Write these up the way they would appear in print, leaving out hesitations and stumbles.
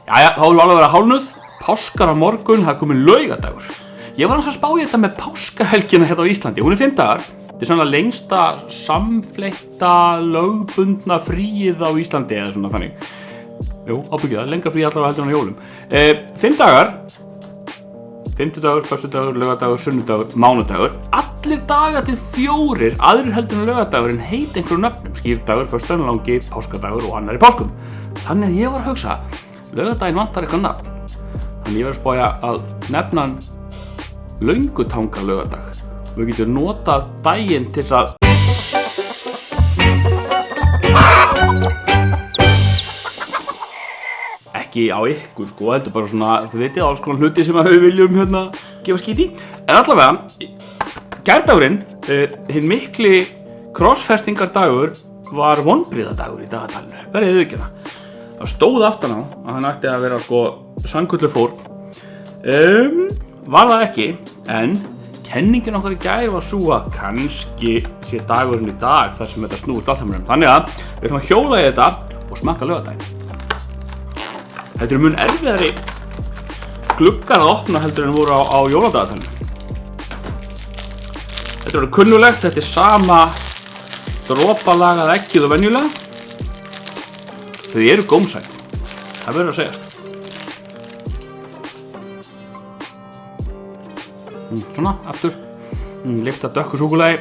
Jæja, þá erum við alveg að vera hálfnuð. Páskar á morgun, það er komin laugadagur. Ég var að spá í þetta með páskahelgina hérna á Íslandi. Hún er 5 dagar. Þetta er svona lengsta samfleytta lögbundna fríið á Íslandi eða svona þannig. Jú, ábyggilega, lengra frí allavega heldur en á jólum. 5 dagar. Fimmtudagur, föstudagur, laugadagur, sunnudagur, mánudagur. Allir dagar til 4 aðrir heldur en laugardagurinn heita einhverjum nöfnum. Skírdagur, föstudagur, langi, páskadagur og annar í páskum. Þannig að ég var að hugsa, laugardaginn vantar eitthvað nafn. Þannig ég var að spája að nefna hann Löngutanga laugardag. Við getum notað daginn til þess að ekki á ykkur sko, þetta er bara svona, þið veitir, alls konar hluti sem við viljum hérna gefa skít í. En allavega, gærdagurinn, hinn mikli krossfestingardagur var vonbrigðadagur í dagatalinu. Verðið ekki hana. Það stóð aftan á að hann ætti að vera sko sanngullu fórn. Var það ekki, en kenningin okkar í gær var svo að kannski sé dagurinn í dag þar sem þetta snúist allt saman. Þannig að við ætlum að hjóla í þetta og smakka laugardaginn. Þetta eru mun erfiðari gluggar að opna heldur en voru á jóladagatalinu. Þetta verður kunnulegt, þetta er sama dropalagað eggið og venjulega. Þau eru gómsæl, það verður að segjast. Svona, aftur. Lykta dökku súkkulaði.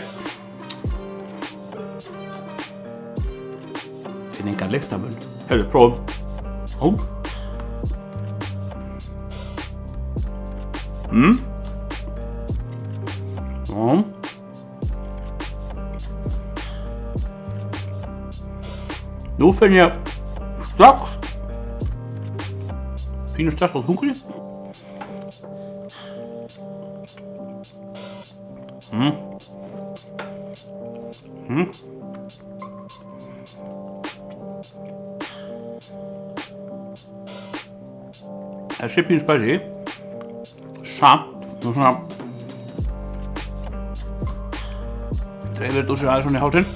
Finn engan lyktamun. Heyrðu, prófum. Nú finn ég strax pínu sterkt á tungunni. Þessi pínu spæsi samt og svona dreifir þetta úr sér aðeins svona í hálsinn.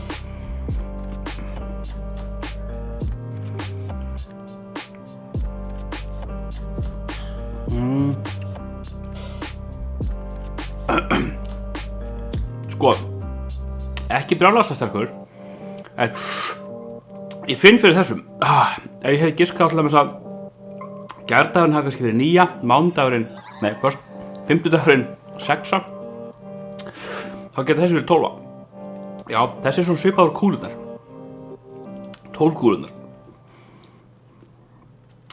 Sko, ekki brjálæðslega sterkur, en ég finn fyrir þessum. Ef ég hefði giskað alltaf með þess að gærdagurinn hafi kannski verið 9, mánudagurinn, nei, fimmtudagurinn 6, þá geta þessi verið 12. Já, þessi er svona svipaður kúlurnar. 12 kúlurnar.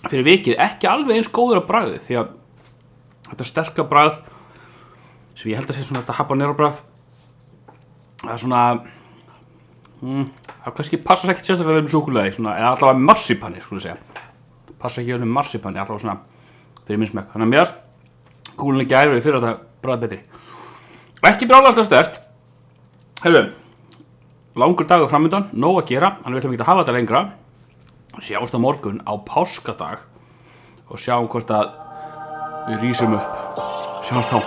Fyrir vikið ekki alveg eins góður að bragði, því að þetta sterka bragð, sem ég held að sé svona þetta habanero bragð, það er svona, það kannski passar ekkert sérstaklega vel með súkkulaði, svona, eða allavega með marsipanni, skulle ég segja. Passa ekki vel með marsipanni, allavega svona fyrir minn smekk. Þannig að mér kúlunni gæri við fyrir þetta bragð betri. Ekki brjálæðslega sterkt. Heyrðu, langur dagur framundan, nóg að gera, þannig við ætlum ekki að hafa þetta lengra. Sjáumst á morgun á páskadag og sjáum hvort að við rísum upp. Sjáumst þá.